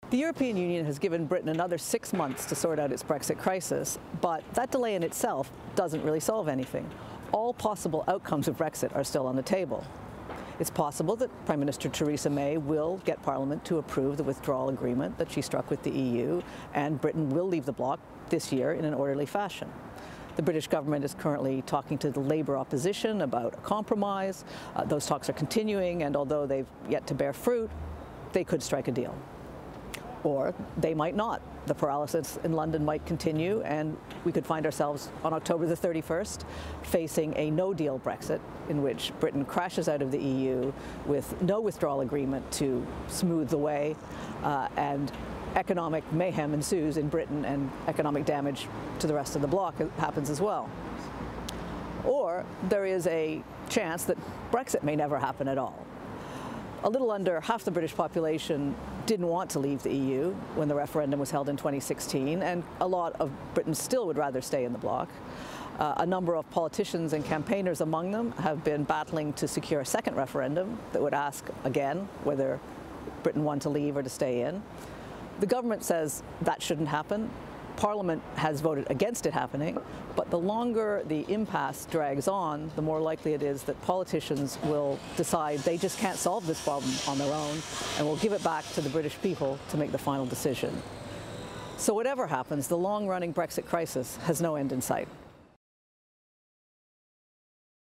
The European Union has given Britain another 6 months to sort out its Brexit crisis, but that delay in itself doesn't really solve anything. All possible outcomes of Brexit are still on the table. It's possible that Prime Minister Theresa May will get Parliament to approve the withdrawal agreement that she struck with the EU, and Britain will leave the bloc this year in an orderly fashion. The British government is currently talking to the Labour opposition about a compromise. Those talks are continuing, and although they've yet to bear fruit, they could strike a deal. Or they might not. The paralysis in London might continue, and we could find ourselves on October the 31st facing a no-deal Brexit in which Britain crashes out of the EU with no withdrawal agreement to smooth the way, and economic mayhem ensues in Britain and economic damage to the rest of the bloc happens as well. Or there is a chance that Brexit may never happen at all. A little under half the British population didn't want to leave the EU when the referendum was held in 2016, and a lot of Britons still would rather stay in the bloc. A number of politicians and campaigners among them have been battling to secure a second referendum that would ask again whether Britain wanted to leave or to stay in. The government says that shouldn't happen. Parliament has voted against it happening, but the longer the impasse drags on, the more likely it is that politicians will decide they just can't solve this problem on their own and will give it back to the British people to make the final decision. So whatever happens, the long-running Brexit crisis has no end in sight.